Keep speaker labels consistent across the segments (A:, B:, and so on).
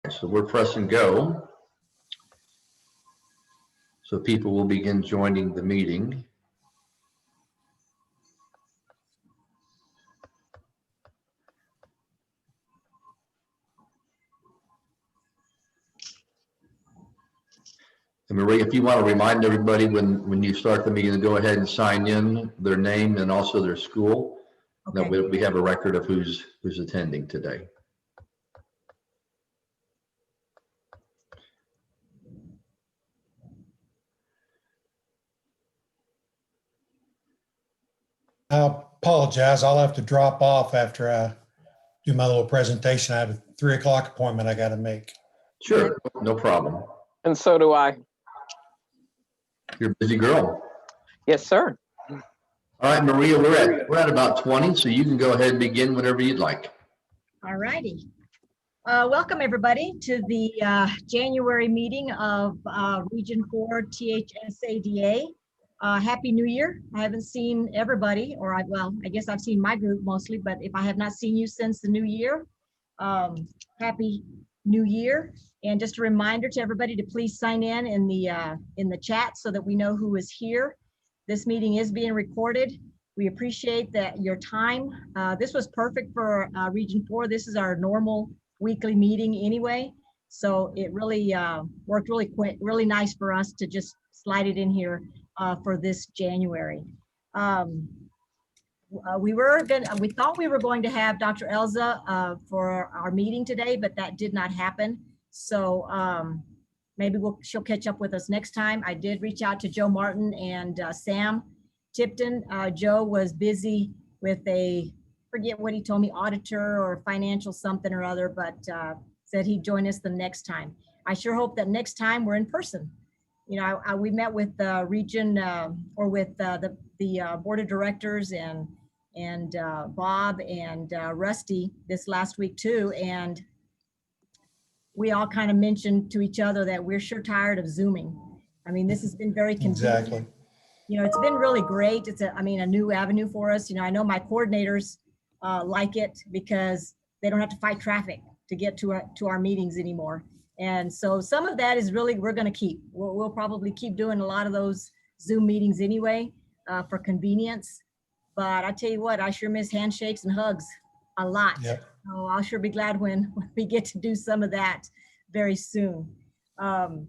A: So we're pressing go. So people will begin joining the meeting. And Marie, if you want to remind everybody when you start the meeting to go ahead and sign in their name and also their school,
B: okay.
A: That we have a record of who's attending today.
C: I apologize. I'll have to drop off after I do my little presentation. I have a 3 o'clock appointment I got to make.
A: Sure, no problem.
D: And so do I.
A: You're a busy girl.
D: Yes, sir.
A: All right, Maria, we're at about 20, so you can go ahead and begin whenever you'd like.
B: All righty. Welcome everybody to the January meeting of Region 4 THSADA. Happy New Year. I haven't seen everybody, or I guess I've seen my group mostly, but if I have not seen you since the new year, Happy New Year. And just a reminder to everybody to please sign in the chat so that we know who is here. This meeting is being recorded. We appreciate that your time. This was perfect for Region 4. This is our normal weekly meeting anyway. So it really worked really quick, really nice for us to just slide it in here for this January. We thought we were going to have Dr. Elza for our meeting today, but that did not happen. So maybe she'll catch up with us next time. I did reach out to Joe Martin and Sam Tipton. Joe was busy with forget what he told me, auditor or financial something or other, but said he'd join us the next time. I sure hope that next time we're in person. You know, we met with the region or with the board of directors and Bob and Rusty this last week too. And we all kind of mentioned to each other that we're sure tired of Zooming. I mean, this has been very convenient.
C: Exactly.
B: You know, it's been really great. It's a new avenue for us. You know, I know my coordinators like it because they don't have to fight traffic to get to our meetings anymore. And so some of that is really, we're going to keep. We'll probably keep doing a lot of those Zoom meetings anyway for convenience. But I tell you what, I sure miss handshakes and hugs a lot.
C: Yep.
B: So I'll sure be glad when we get to do some of that very soon. Do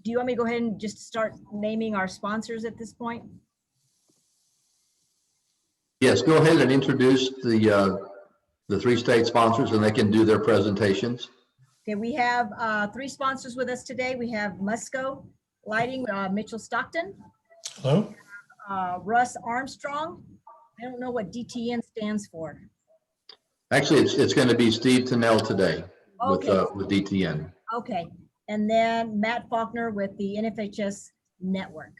B: you want me to go ahead and just start naming our sponsors at this point?
A: Yes, go ahead and introduce the 3 state sponsors and they can do their presentations.
B: Okay, we have 3 sponsors with us today. We have Musco Lighting, Mitchell Stockton.
C: Hello.
B: Russ Armstrong. I don't know what DTN stands for.
A: Actually, it's going to be Steve Tennell today
B: Okay.
A: with DTN.
B: Okay, and then Matt Faulkner with the NFHS network.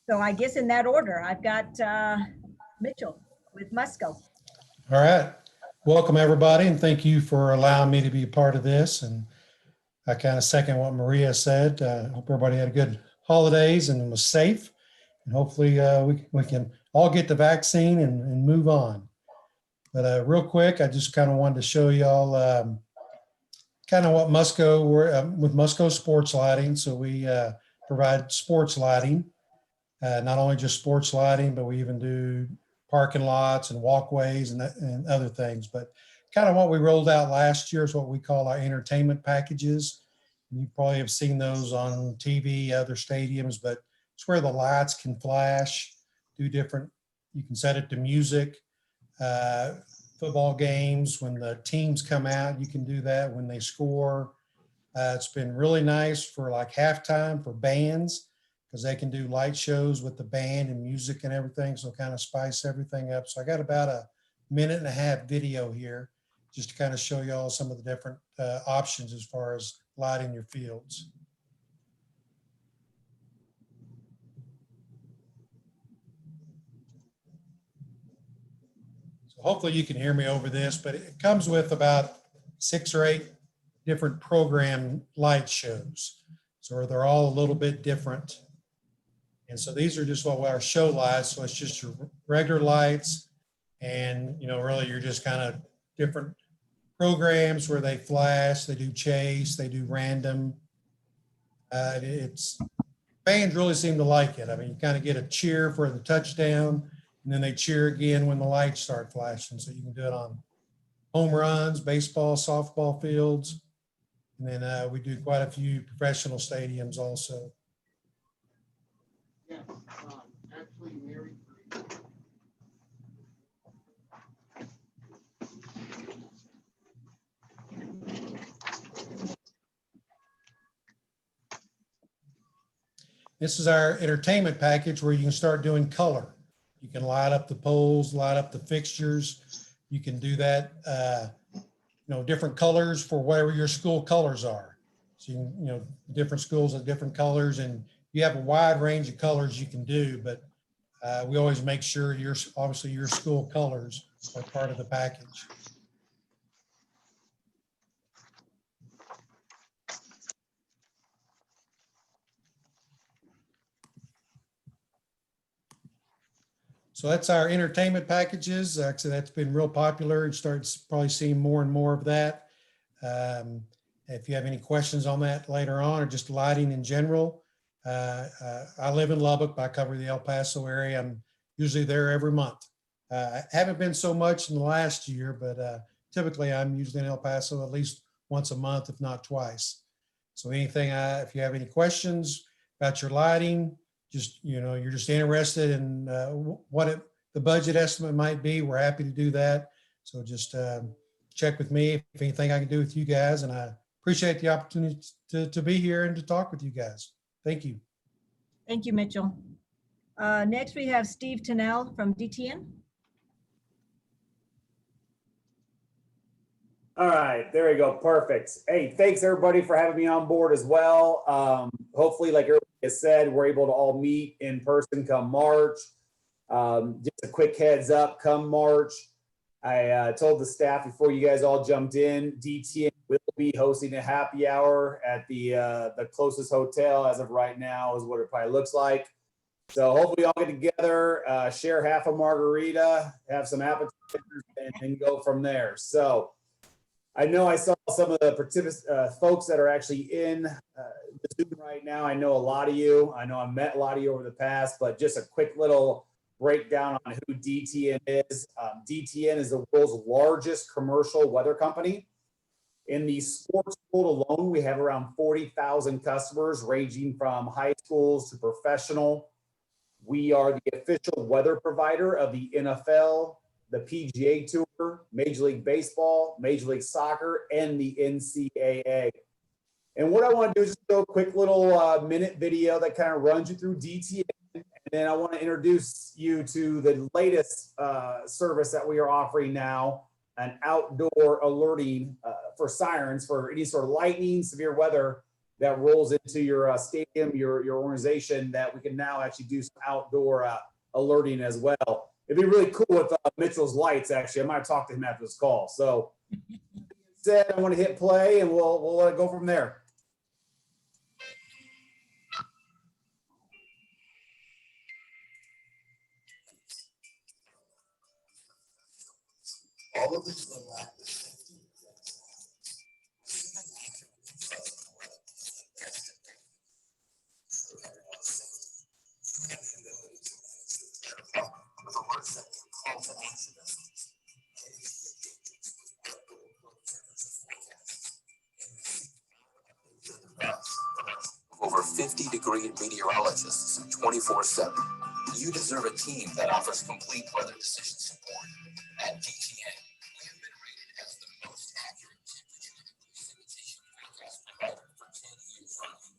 B: So I guess in that order, I've got Mitchell with Musco.
C: All right. Welcome everybody, and thank you for allowing me to be a part of this. And I kind of second what Maria said. Hope everybody had a good holidays and was safe. And hopefully we can all get the vaccine and move on. But real quick, I just kind of wanted to show y'all kind of what Musco, with Musco Sports Lighting. So we provide sports lighting, not only just sports lighting, but we even do parking lots and walkways and other things. But kind of what we rolled out last year is what we call our entertainment packages. You probably have seen those on TV, other stadiums, but it's where the lights can flash, do different, you can set it to music, football games, when the teams come out, you can do that when they score. It's been really nice for like halftime for bands, because they can do light shows with the band and music and everything. So kind of spice everything up. So I got about a 1.5 minute video here just to kind of show you all some of the different options as far as lighting your fields. Hopefully you can hear me over this, but it comes with about 6 or 8 different program light shows. So they're all a little bit different. And so these are just what our show lights. So it's just your regular lights. And, you know, really you're just kind of different programs where they flash, they do chase, they do random. Fans really seem to like it. I mean, you kind of get a cheer for the touchdown, and then they cheer again when the lights start flashing. So you can do it on home runs, baseball, softball fields. And then we do quite a few professional stadiums also.
E: Yes, actually, Mary.
C: This is our entertainment package where you can start doing color. You can light up the poles, light up the fixtures. You can do that, different colors for whatever your school colors are. So, different schools have different colors, and you have a wide range of colors you can do, but we always make sure obviously your school colors are part of the package. So that's our entertainment packages. Actually, that's been real popular. You start probably seeing more and more of that. If you have any questions on that later on, or just lighting in general, I live in Lubbock, but I cover the El Paso area. I'm usually there every month. I haven't been so much in the last year, but typically I'm usually in El Paso at least once a month, if not twice. So anything, if you have any questions about your lighting, you're just interested in what the budget estimate might be, we're happy to do that. So just check with me if anything I can do with you guys. And I appreciate the opportunity to be here and to talk with you guys. Thank you.
B: Thank you, Mitchell. Next, we have Steve Tennell from DTN.
F: All right, there we go. Perfect. Hey, thanks everybody for having me on board as well. Hopefully, like everybody has said, we're able to all meet in person come March. Just a quick heads up, come March, I told the staff before you guys all jumped in, DTN will be hosting a happy hour at the closest hotel as of right now is what it probably looks like. So hopefully we all get together, share half a margarita, have some appetizers, and go from there. So I know I saw some of the folks that are actually in the Zoom right now. I know a lot of you. I know I met a lot of you over the past, but just a quick little breakdown on who DTN is. DTN is the world's largest commercial weather company. In the sports world alone, we have around 40,000 customers ranging from high schools to professional. We are the official weather provider of the NFL, the PGA Tour, Major League Baseball, Major League Soccer, and the NCAA. And what I want to do is just do a quick little minute video that kind of runs you through DTN. And then I want to introduce you to the latest service that we are offering now, an outdoor alerting for sirens for any sort of lightning, severe weather that rolls into your stadium, your organization, that we can now actually do some outdoor alerting as well. It'd be really cool with Mitchell's lights, actually. I might talk to him after this call. So said, I want to hit play and we'll let it go from there. All of this
G: over 50-degree meteorologists 24/7. You deserve a team that offers complete weather decision support. At DTN, we have been rated as the most accurate temperature and precipitation forecast provider for 10 years running.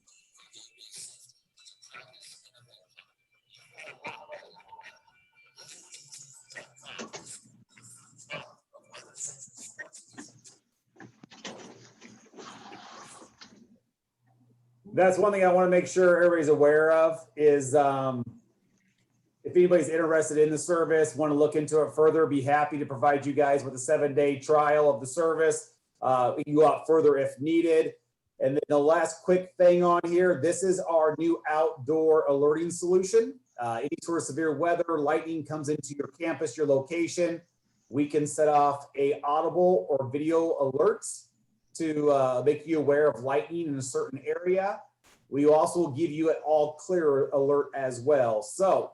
F: That's one thing I want to make sure everybody's aware of is if anybody's interested in the service, want to look into it further, be happy to provide you guys with a 7-day trial of the service. We can go out further if needed. And then the last quick thing on here, this is our new outdoor alerting solution. Any sort of severe weather, lightning comes into your campus, your location. we can set off a audible or video alerts to make you aware of lightning in a certain area. We also will give you an all clear alert as well. So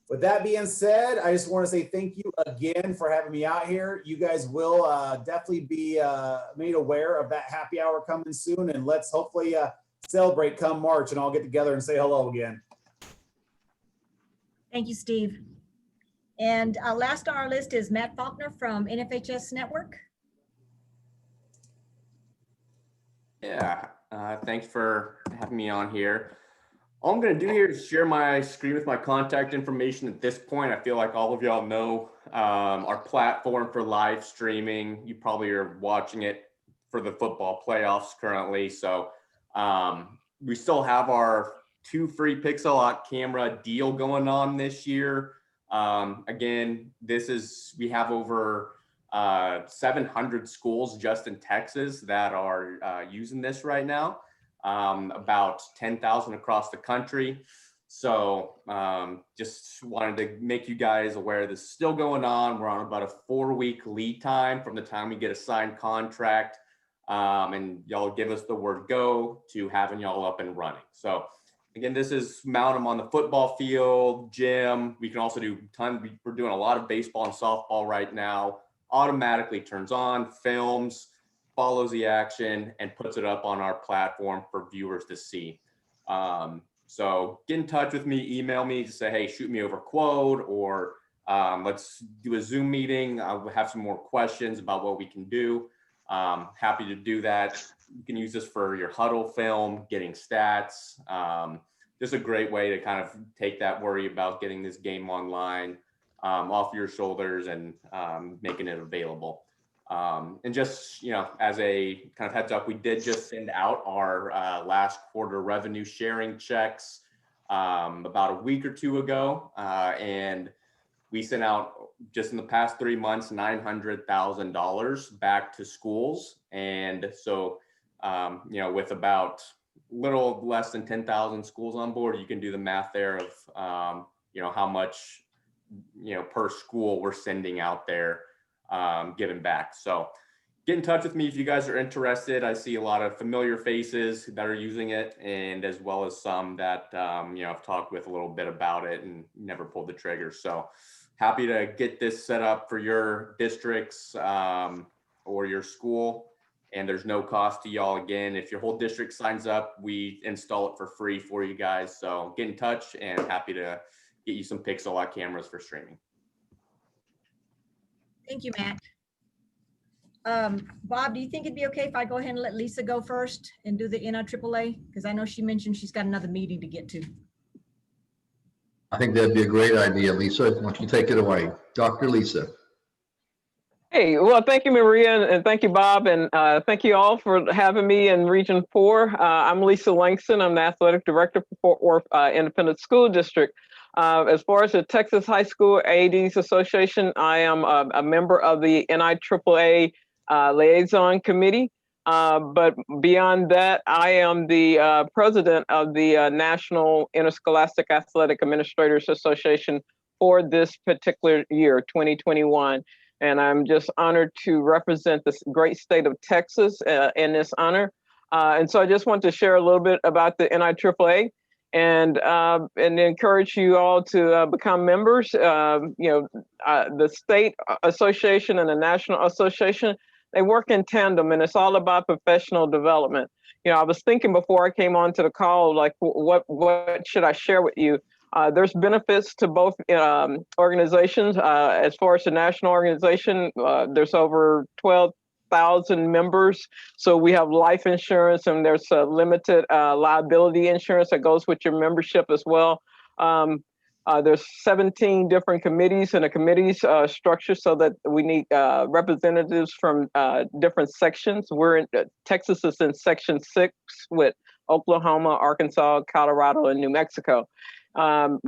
F: with that being said, I just want to say thank you again for having me out here. You guys will definitely be made aware of that happy hour coming soon, and let's hopefully celebrate come March and all get together and say hello again.
B: Thank you, Steve. And last on our list is Matt Faulkner from NFHS Network.
H: Yeah, thanks for having me on here. All I'm going to do here is share my screen with my contact information at this point. I feel like all of y'all know our platform for live streaming. You probably are watching it for the football playoffs currently. So we still have our 2 free pixel lock camera deal going on this year. Again, we have over 700 schools just in Texas that are using this right now, about 10,000 across the country. So just wanted to make you guys aware this is still going on. We're on about a 4-week lead time from the time we get a signed contract, and y'all give us the word go to having y'all up and running. So again, this is mount them on the football field, gym. We can also do we're doing a lot of baseball and softball right now. Automatically turns on, films, follows the action, and puts it up on our platform for viewers to see. So get in touch with me, email me to say, hey, shoot me over a quote, or let's do a Zoom meeting. I'll have some more questions about what we can do. Happy to do that. You can use this for your huddle film, getting stats. Just a great way to kind of take that worry about getting this game online off your shoulders and making it available. And just, as a kind of heads up, we did just send out our last quarter revenue sharing checks about a week or 2 ago. And we sent out just in the past 3 months, $900,000 back to schools. And so, with about little less than 10,000 schools on board, you can do the math there of, how much, per school we're sending out there, giving back. So get in touch with me if you guys are interested. I see a lot of familiar faces that are using it, and as well as some that, I've talked with a little bit about it and never pulled the trigger. So happy to get this set up for your districts or your school. And there's no cost to y'all. Again, if your whole district signs up, we install it for free for you guys. So get in touch, and happy to get you some pixel lock cameras for streaming.
B: Thank you, Matt. Bob, do you think it'd be okay if I go ahead and let Lisa go first and do the NIAAA? Because I know she mentioned she's got another meeting to get to.
A: I think that'd be a great idea, Lisa. Why don't you take it away? Dr. Lisa.
D: Hey, well, thank you, Maria, and thank you, Bob, and thank you all for having me in Region 4. I'm Lisa Langston. I'm the Athletic Director for Fort Worth Independent School District. As far as the Texas High School AADs Association, I am a member of the NIAAA Liaison Committee. But beyond that, I am the president of the National Interscholastic Athletic Administrators Association for this particular year, 2021. And I'm just honored to represent this great state of Texas in this honor. And so I just want to share a little bit about the NIAAA and encourage you all to become members. The state association and the national association, they work in tandem, and it's all about professional development. I was thinking before I came onto the call, like, what should I share with you? There's benefits to both organizations. As far as the national organization, there's over 12,000 members. So we have life insurance, and there's a limited liability insurance that goes with your membership as well. There's 17 different committees, and the committees structured so that we need representatives from different sections. Texas is in Section 6 with Oklahoma, Arkansas, Colorado, and New Mexico.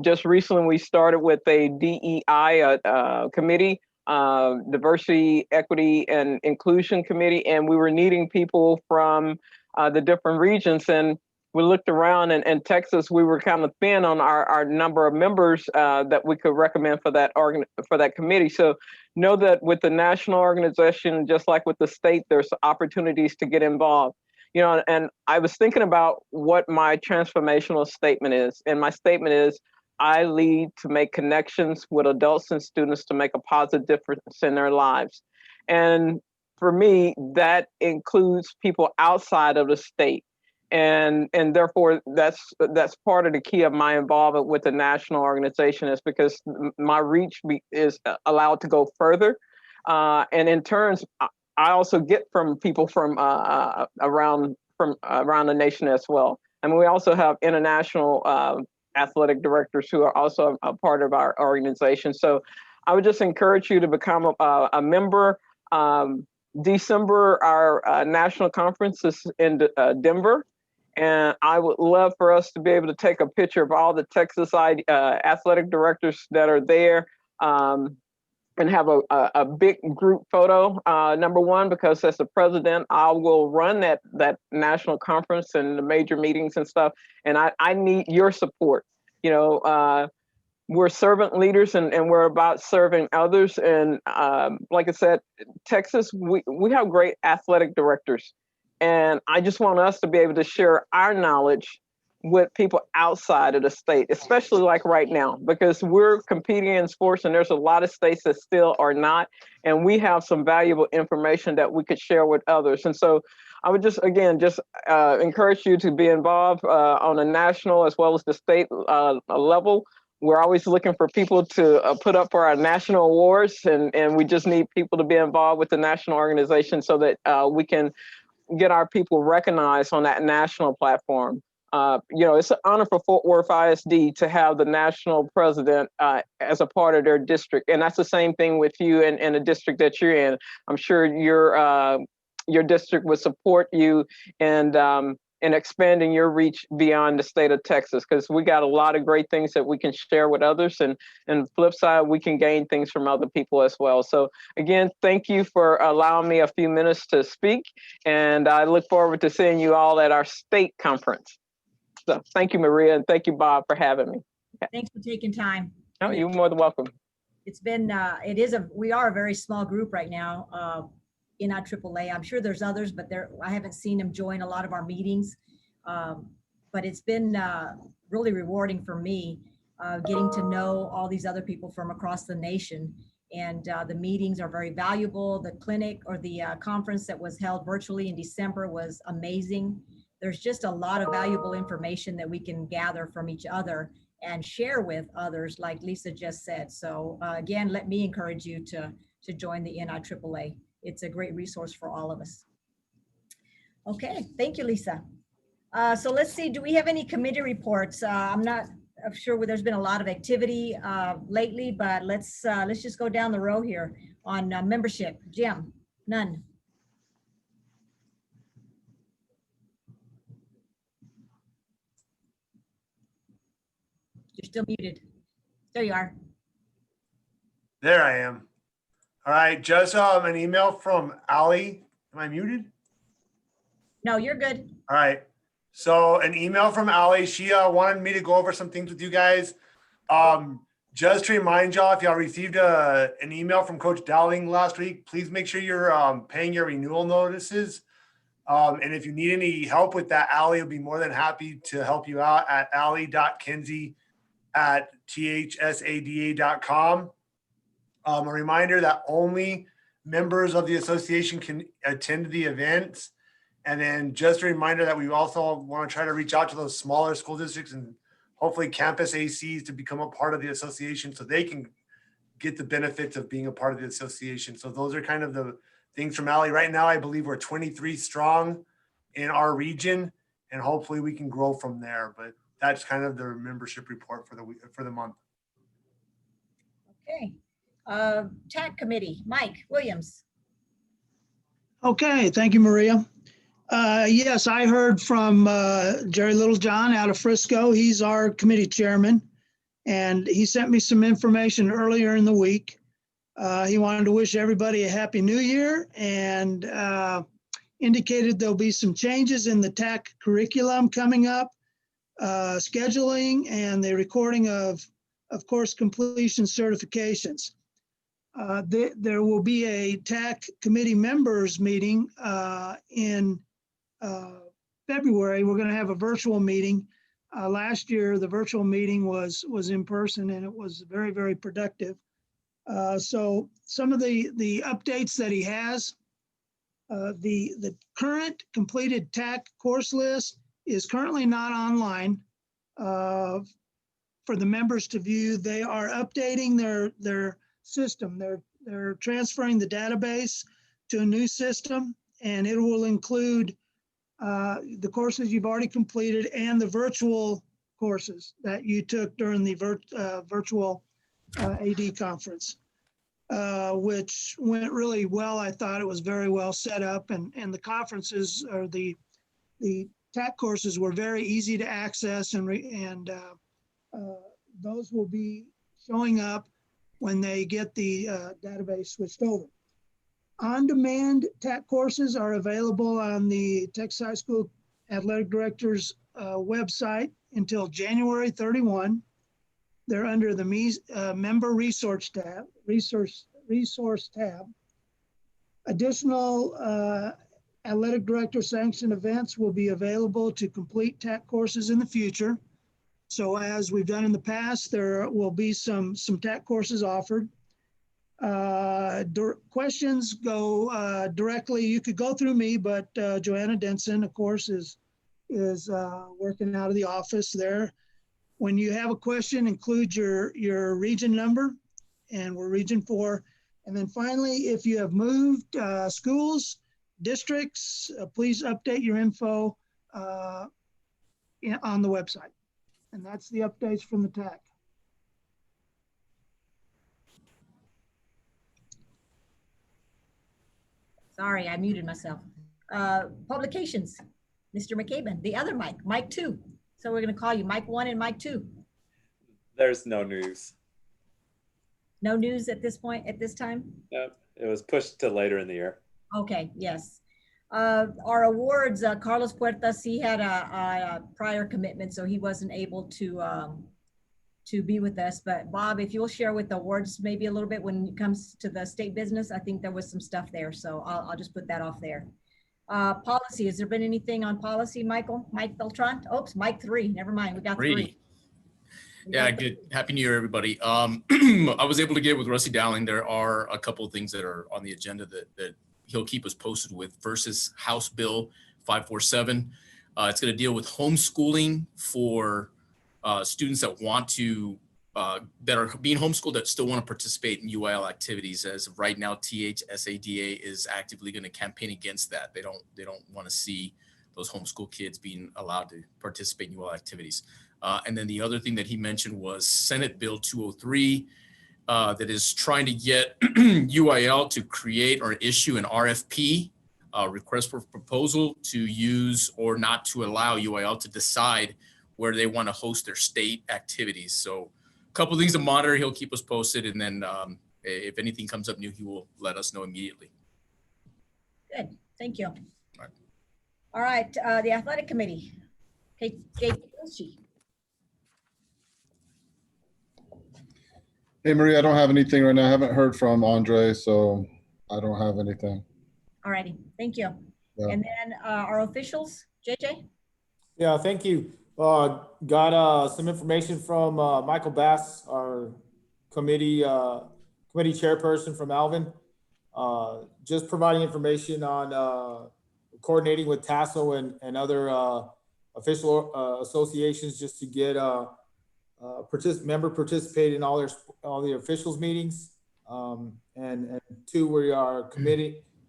D: Just recently, we started with a DEI committee, Diversity, Equity, and Inclusion Committee, and we were needing people from the different regions. And we looked around, and in Texas, we were kind of thin on our number of members that we could recommend for that committee. So know that with the national organization, just like with the state, there's opportunities to get involved. You know, and I was thinking about what my transformational statement is. And my statement is, I lead to make connections with adults and students to make a positive difference in their lives. And for me, that includes people outside of the state. And therefore, that's part of the key of my involvement with the national organization, is because my reach is allowed to go further. And in turns, I also get from people from around the nation as well. I mean, we also have international athletic directors who are also a part of our organization. So I would just encourage you to become a member. December, our national conference is in Denver. And I would love for us to be able to take a picture of all the Texas athletic directors that are there, and have a big group photo, number one, because as the president, I will run that national conference and the major meetings and stuff. And I need your support. You know, we're servant leaders, and we're about serving others. And like I said, Texas, we have great athletic directors. And I just want us to be able to share our knowledge with people outside of the state, especially like right now, because we're competing in sports and there's a lot of states that still are not. And we have some valuable information that we could share with others. And so I would just encourage you to be involved on a national as well as the state level. We're always looking for people to put up for our national awards, and we just need people to be involved with the national organization so that we can get our people recognized on that national platform. You know, it's an honor for Fort Worth ISD to have the national president as a part of their district. And that's the same thing with you and the district that you're in. I'm sure your district would support you in expanding your reach beyond the state of Texas, because we got a lot of great things that we can share with others. And the flip side, we can gain things from other people as well. So again, thank you for allowing me a few minutes to speak. And I look forward to seeing you all at our state conference. So thank you, Maria, and thank you, Bob, for having me.
B: Thanks for taking time.
D: Oh, you're more than welcome.
B: It's been, we are a very small group right now in our AAA. I'm sure there's others, but I haven't seen them join a lot of our meetings. But it's been really rewarding for me getting to know all these other people from across the nation. And the meetings are very valuable. The clinic or the conference that was held virtually in December was amazing. There's just a lot of valuable information that we can gather from each other and share with others, like Lisa just said. So again, let me encourage you to join the NIAAA. It's a great resource for all of us. Okay, thank you, Lisa. So let's see, do we have any committee reports? I'm not sure there's been a lot of activity lately, but let's just go down the row here on membership. Jim, none. You're still muted. There you are.
I: There I am. All right, just an email from Ali. Am I muted?
B: No, you're good.
I: All right. So an email from Ali. She wanted me to go over some things with you guys. Just to remind y'all, if y'all received an email from Coach Dowling last week, please make sure you're paying your renewal notices. And if you need any help with that, Ali will be more than happy to help you out at ali.kinsey@THSADA.com. A reminder that only members of the association can attend the events. And then just a reminder that we also want to try to reach out to those smaller school districts and hopefully campus ACs to become a part of the association so they can get the benefits of being a part of the association. So those are kind of the things from Ali. Right now, I believe we're 23 strong in our region, and hopefully we can grow from there. But that's kind of the membership report for the month.
B: Okay. TAC committee, Mike Williams.
J: Okay, thank you, Maria. Yes, I heard from Jerry Littlejohn out of Frisco. He's our committee chairman, and he sent me some information earlier in the week. He wanted to wish everybody a happy new year, and indicated there'll be some changes in the TAC curriculum coming up, scheduling, and the recording of course completion certifications. There will be a TAC committee members meeting in February. We're going to have a virtual meeting. Last year, the virtual meeting was in person, and it was very, very productive. So some of the updates that he has, the current completed TAC course list is currently not online for the members to view. They are updating their system. They're transferring the database to a new system, and it will include the courses you've already completed and the virtual courses that you took during the virtual AD conference, which went really well. I thought it was very well set up, and the conferences or the TAC courses were very easy to access, and those will be showing up when they get the database switched over. On-demand TAC courses are available on the Texas High School Athletic Director's website until January 31. They're under the Member Resource tab. Additional Athletic Director sanctioned events will be available to complete TAC courses in the future. So as we've done in the past, there will be some TAC courses offered. Questions go directly. You could go through me, but Joanna Denson, of course, is working out of the office there. When you have a question, include your region number, and we're Region 4. And then finally, if you have moved schools, districts, please update your info on the website. And that's the updates from the TAC.
B: Sorry, I muted myself. Publications, Mr. McCabe, the other Mike, Mike 2. So we're going to call you Mike 1 and Mike 2.
K: There's no news.
B: No news at this point, at this time?
K: Nope. It was pushed to later in the year.
B: Okay, yes. Our awards, Carlos Puertas, he had a prior commitment, so he wasn't able to be with us. But Bob, if you'll share with the awards maybe a little bit when it comes to the state business, I think there was some stuff there. So I'll just put that off there. Policy, has there been anything on policy, Michael? Mike Beltran? Oops, Mike 3, never mind, we got 3.
L: Yeah, good. Happy New Year, everybody. I was able to get with Rusty Dowling. There are a couple of things that are on the agenda that he'll keep us posted with. First is House Bill 547. It's going to deal with homeschooling for students that want to, that are being homeschooled that still want to participate in UIL activities. As of right now, THSADA is actively going to campaign against that. They don't want to see those homeschool kids being allowed to participate in UIL activities. And then the other thing that he mentioned was Senate Bill 203 that is trying to get UIL to create or issue an RFP, request for proposal, to use or not to allow UIL to decide where they want to host their state activities. So a couple of things to monitor. He'll keep us posted. And then if anything comes up new, he will let us know immediately.
B: Good, thank you. All right, the athletic committee. Kate Wilshy.
M: Hey, Maria, I don't have anything right now. I haven't heard from Andre, so I don't have anything.
B: All righty, thank you. Yeah. And then our officials, JJ?
N: Yeah, thank you. Got some information from Michael Bass, our committee chairperson from Alvin. Just providing information on coordinating with THSADA and other official associations just to get member participate in all the officials meetings. And 2, we are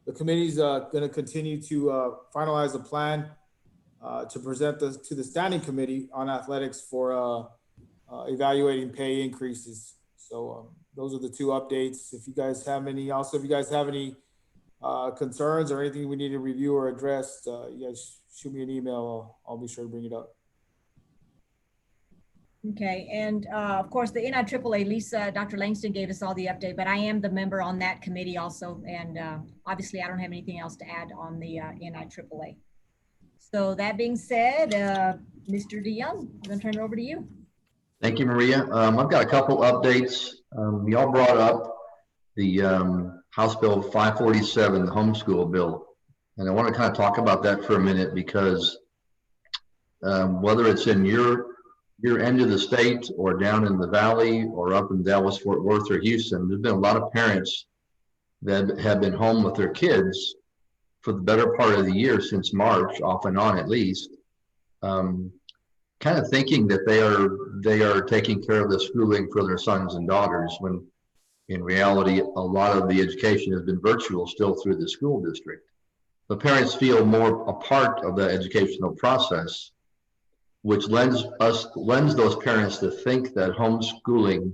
N: the committee's going to continue to finalize a plan to present to the standing committee on athletics for evaluating pay increases. So those are the 2 updates. If you guys have any, concerns or anything we need to review or address, you guys shoot me an email. I'll be sure to bring it up.
B: Okay, and of course, the NIAAA, Lisa, Dr. Langston gave us all the update, but I am the member on that committee also. And obviously, I don't have anything else to add on the NIAAA. So that being said, Mr. DeYoung, I'm gonna turn it over to you.
A: Thank you, Maria. I've got a couple updates. Y'all brought up the House Bill 547, the homeschool bill. And I want to kind of talk about that for a minute because whether it's in your end of the state or down in the valley or up in Dallas, Fort Worth, or Houston, there's been a lot of parents that have been home with their kids for the better part of the year since March, off and on at least, kind of thinking that they are taking care of the schooling for their sons and daughters, when in reality, a lot of the education has been virtual still through the school district. But parents feel more a part of the educational process, which lends those parents to think that homeschooling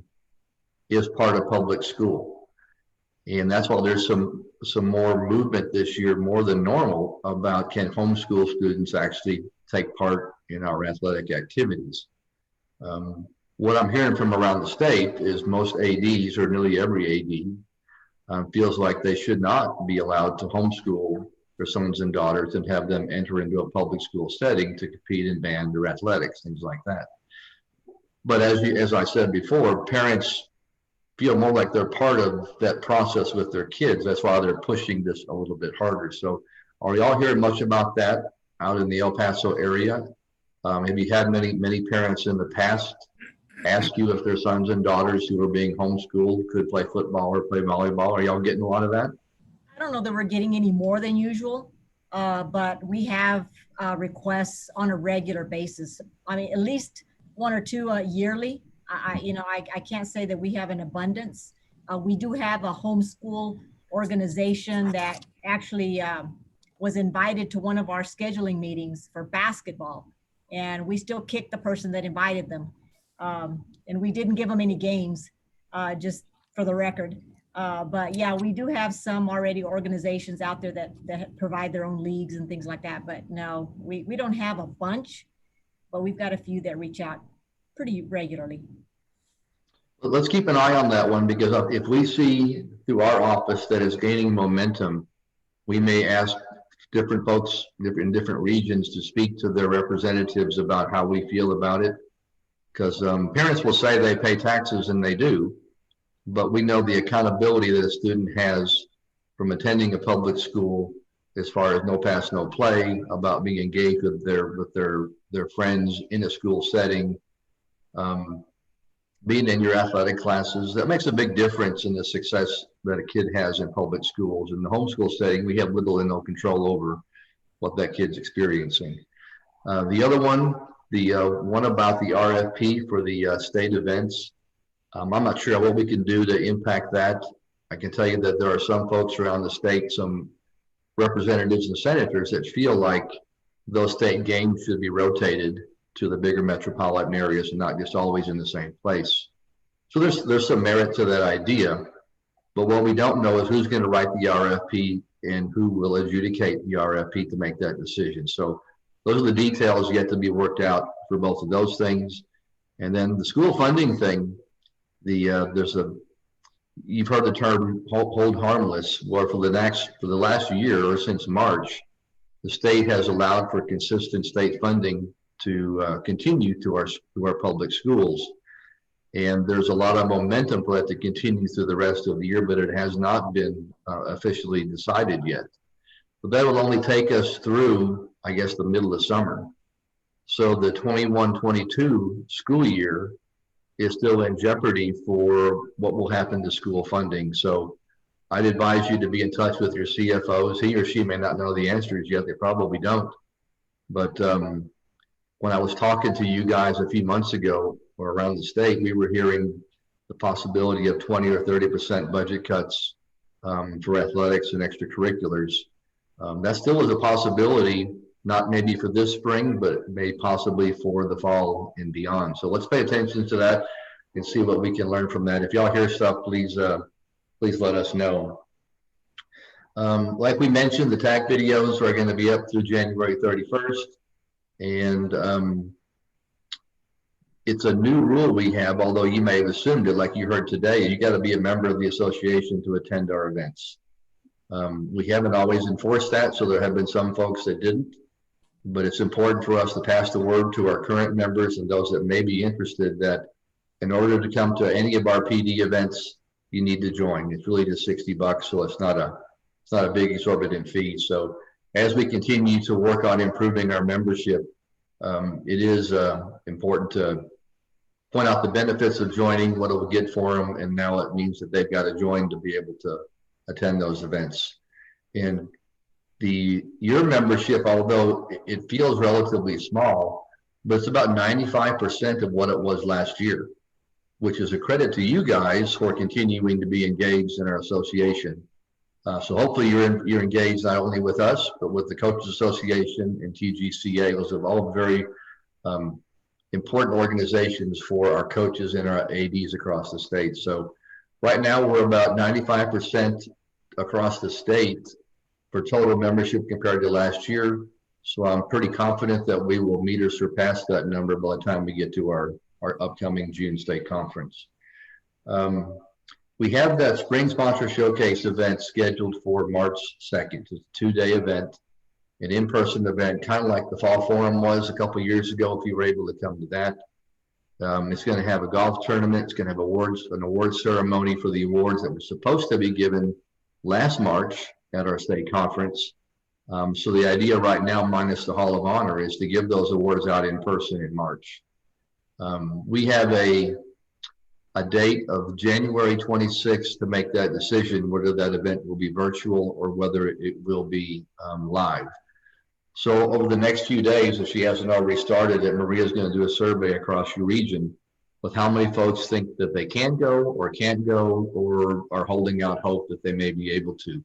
A: is part of public school. And that's why there's some more movement this year, more than normal, about can homeschool students actually take part in our athletic activities. What I'm hearing from around the state is most ADs, or nearly every AD, feels like they should not be allowed to homeschool their sons and daughters and have them enter into a public school setting to compete in band or athletics, things like that. But as I said before, parents feel more like they're part of that process with their kids. That's why they're pushing this a little bit harder. So are y'all hearing much about that out in the El Paso area? Have you had many parents in the past ask you if their sons and daughters who are being homeschooled could play football or play volleyball? Are y'all getting a lot of that?
B: I don't know that we're getting any more than usual, but we have requests on a regular basis. I mean, at least one or two yearly. I can't say that we have an abundance. We do have a homeschool organization that actually was invited to one of our scheduling meetings for basketball, and we still kicked the person that invited them. And we didn't give them any games, just for the record. But yeah, we do have some already organizations out there that provide their own leagues and things like that. But no, we don't have a bunch, but we've got a few that reach out pretty regularly.
A: But let's keep an eye on that one, because if we see through our office that it's gaining momentum, we may ask different folks in different regions to speak to their representatives about how we feel about it. Because parents will say they pay taxes, and they do, but we know the accountability that a student has from attending a public school, as far as no pass, no play, about being engaged with their friends in a school setting, being in your athletic classes. That makes a big difference in the success that a kid has in public schools. In the homeschool setting, we have little and no control over what that kid's experiencing. The other one, the one about the RFP for the state events, I'm not sure what we can do to impact that. I can tell you that there are some folks around the state, some representatives and senators, that feel like those state games should be rotated to the bigger metropolitan areas and not just always in the same place. So there's some merit to that idea, but what we don't know is who's going to write the RFP and who will adjudicate the RFP to make that decision. So those are the details yet to be worked out for both of those things. And then the school funding thing, you've heard the term hold harmless. Well, for the last year, or since March, the state has allowed for consistent state funding to continue to our public schools. And there's a lot of momentum for that to continue through the rest of the year, but it has not been officially decided yet. But that will only take us through, I guess, the middle of summer. So the 21-22 school year is still in jeopardy for what will happen to school funding. So I'd advise you to be in touch with your CFOs. He or she may not know the answers yet. They probably don't. But when I was talking to you guys a few months ago or around the state, we were hearing the possibility of 20 or 30% budget cuts for athletics and extracurriculars. That still is a possibility, not maybe for this spring, but may possibly for the fall and beyond. So let's pay attention to that and see what we can learn from that. If y'all hear stuff, please let us know. Like we mentioned, the TAC videos are going to be up through January 31st. And it's a new rule we have, although you may have assumed it like you heard today, you got to be a member of the association to attend our events. We haven't always enforced that, so there have been some folks that didn't, but it's important for us to pass the word to our current members and those that may be interested that in order to come to any of our PD events, you need to join. It's really just $60, so it's not a big exorbitant fee. So as we continue to work on improving our membership, it is important to point out the benefits of joining, what it will get for them, and now it means that they've got to join to be able to attend those events. And your membership, although it feels relatively small, but it's about 95% of what it was last year, which is a credit to you guys for continuing to be engaged in our association. So hopefully you're engaged not only with us, but with the Coaches Association and TGCA. Those are all very important organizations for our coaches and our ADs across the state. So right now we're about 95% across the state for total membership compared to last year. So I'm pretty confident that we will meet or surpass that number by the time we get to our upcoming June state conference. We have that Spring Sponsor Showcase event scheduled for March 2nd. It's a 2-day event, an in-person event, kind of like the Fall Forum was a couple of years ago, if you were able to come to that. It's going to have a golf tournament. It's going to have an awards ceremony for the awards that were supposed to be given last March at our state conference. So the idea right now, minus the Hall of Honor, is to give those awards out in person in March. We have a date of January 26th to make that decision, whether that event will be virtual or whether it will be live. So over the next few days, if she hasn't already started it, Maria's going to do a survey across your region with how many folks think that they can go or can't go or are holding out hope that they may be able to.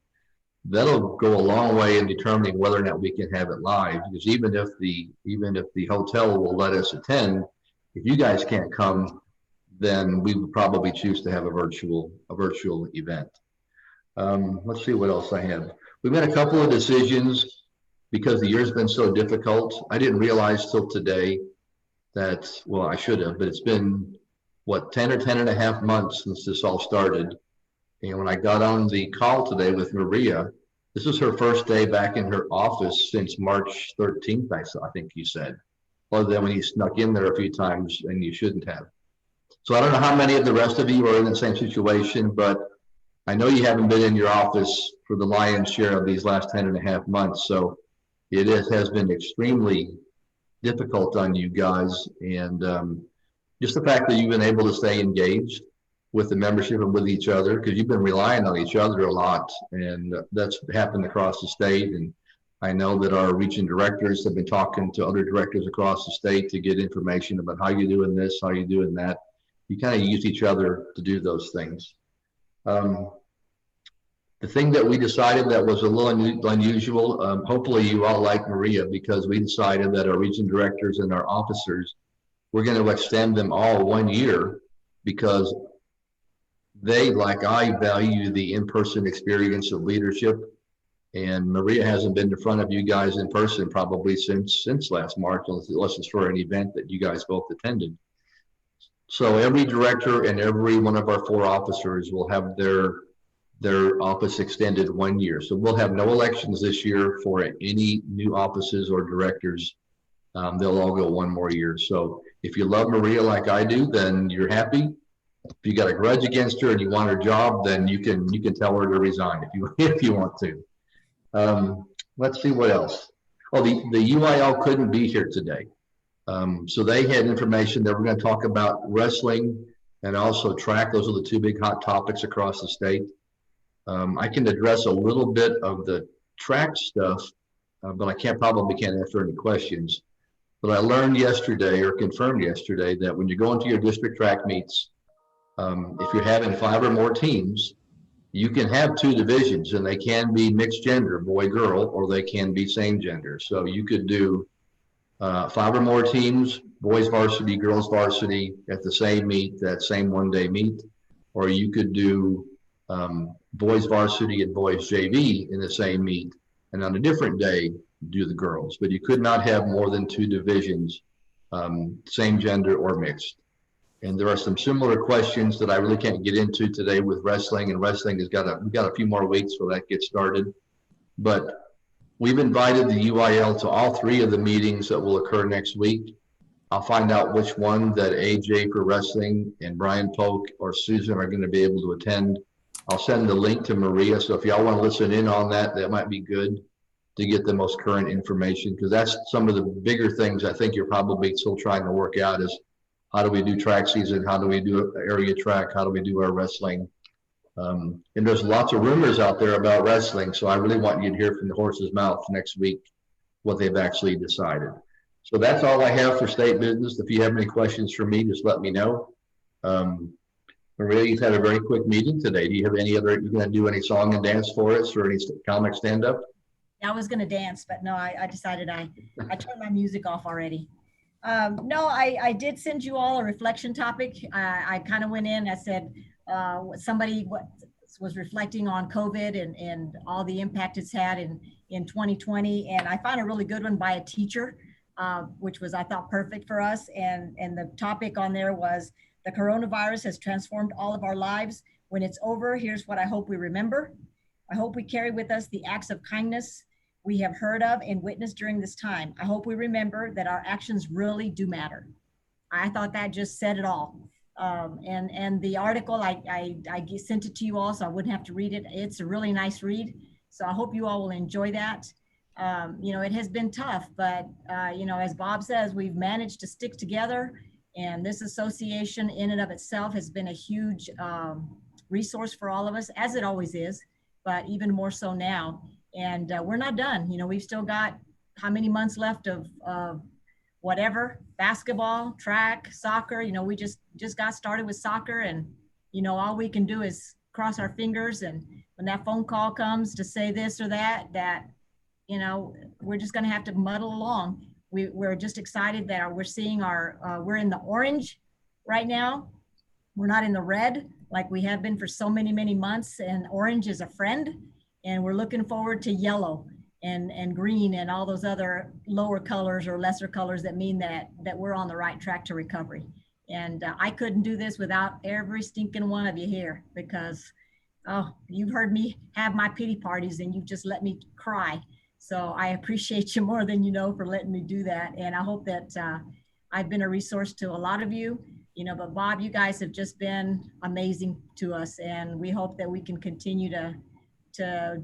A: That'll go a long way in determining whether or not we can have it live, because even if the hotel will let us attend, if you guys can't come, then we would probably choose to have a virtual event. Let's see what else I have. We've made a couple of decisions because the year's been so difficult. I didn't realize till today that, well, I should have, but it's been, what, 10 or 10 and a half months since this all started. And when I got on the call today with Maria, this is her first day back in her office since March 13th, I think you said, other than when you snuck in there a few times and you shouldn't have. So I don't know how many of the rest of you are in the same situation, but I know you haven't been in your office for the lion's share of these last 10 and a half months. So it has been extremely difficult on you guys. And just the fact that you've been able to stay engaged with the membership and with each other, because you've been relying on each other a lot, and that's happened across the state. And I know that our region directors have been talking to other directors across the state to get information about how you're doing this, how you're doing that. You kind of use each other to do those things. The thing that we decided that was a little unusual, hopefully you all like Maria, because we decided that our region directors and our officers, we're going to extend them all 1 year, because they, like I, value the in-person experience of leadership. And Maria hasn't been in front of you guys in person probably since last March, unless it's for an event that you guys both attended. So every director and every one of our 4 officers will have their office extended 1 year. So we'll have no elections this year for any new offices or directors. They'll all go 1 more year. So if you love Maria like I do, then you're happy. If you got a grudge against her and you want her job, then you can tell her to resign if you want to. Let's see what else. Oh, the UIL couldn't be here today. So they had information that we're going to talk about wrestling and also track. Those are the 2 big hot topics across the state. I can address a little bit of the track stuff, but I probably can't answer any questions. But I learned yesterday, or confirmed yesterday, that when you go into your district track meets, if you're having 5 or more teams, you can have 2 divisions, and they can be mixed gender, boy, girl, or they can be same gender. So you could do 5 or more teams, boys varsity, girls varsity at the same meet, that same 1-day meet, or you could do boys varsity and boys JV in the same meet, and on a different day do the girls. But you could not have more than 2 divisions same gender or mixed. And there are some similar questions that I really can't get into today with wrestling, and wrestling we've got a few more weeks till that gets started. But we've invited the UIL to all 3 of the meetings that will occur next week. I'll find out which one that AJ for wrestling and Brian Polk or Susan are going to be able to attend. I'll send the link to Maria. So if y'all want to listen in on that, that might be good to get the most current information, because that's some of the bigger things I think you're probably still trying to work out is how do we do track season? How do we do area track? How do we do our wrestling? And there's lots of rumors out there about wrestling. So I really want you to hear from the horse's mouth next week what they've actually decided. So that's all I have for state business. If you have any questions for me, just let me know. Maria, you've had a very quick meeting today. Do you have any other, you going to do any song and dance for us or any comic stand up?
B: I was going to dance, but no, I decided I turned my music off already. No, I did send you all a reflection topic. I kind of went in, I said, somebody was reflecting on COVID and all the impact it's had in 2020. And I found a really good one by a teacher, which was, I thought, perfect for us. And the topic on there was, the coronavirus has transformed all of our lives. When it's over, here's what I hope we remember. I hope we carry with us the acts of kindness we have heard of and witnessed during this time. I hope we remember that our actions really do matter. I thought that just said it all. And the article, I sent it to you all so I wouldn't have to read it. It's a really nice read. So I hope you all will enjoy that. You know, it has been tough, but you know, as Bob says, we've managed to stick together, and this association in and of itself has been a huge resource for all of us, as it always is, but even more so now. And we're not done. You know, we've still got how many months left of whatever, basketball, track, soccer. You know, we just got started with soccer, and, you know, all we can do is cross our fingers. And when that phone call comes to say this or that, you know, we're just going to have to muddle along. We're just excited that we're seeing we're in the orange right now. We're not in the red like we have been for so many, many months. And orange is a friend. And we're looking forward to yellow and green and all those other lower colors or lesser colors that mean that we're on the right track to recovery. And I couldn't do this without every stinking one of you here, because, oh, you've heard me have my pity parties and you've just let me cry. So I appreciate you more than you know for letting me do that. And I hope that I've been a resource to a lot of you, you know, but Bob, you guys have just been amazing to us. And we hope that we can continue to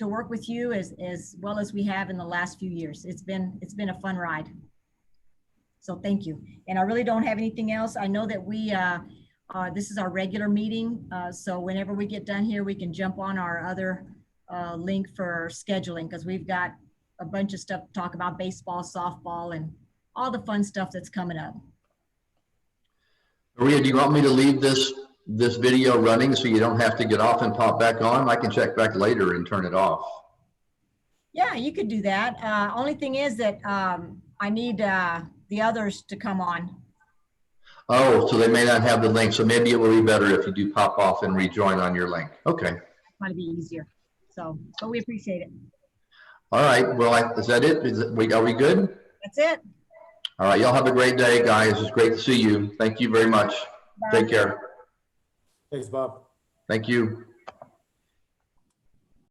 B: work with you as well as we have in the last few years. It's been a fun ride. So thank you. And I really don't have anything else. I know that this is our regular meeting. So whenever we get done here, we can jump on our other link for scheduling, because we've got a bunch of stuff to talk about, baseball, softball, and all the fun stuff that's coming up.
A: Maria, do you want me to leave this video running so you don't have to get off and pop back on? I can check back later and turn it off.
B: Yeah, you could do that. Only thing is that I need the others to come on.
A: Oh, so they may not have the link. So maybe it will be better if you do pop off and rejoin on your link. Okay.
B: Might be easier. So, but we appreciate it.
A: All right. Well, is that it? Are we good?
B: That's it.
A: All right. Y'all have a great day, guys. It's great to see you. Thank you very much.
B: Bye.
A: Take care.
N: Thanks, Bob.
A: Thank you.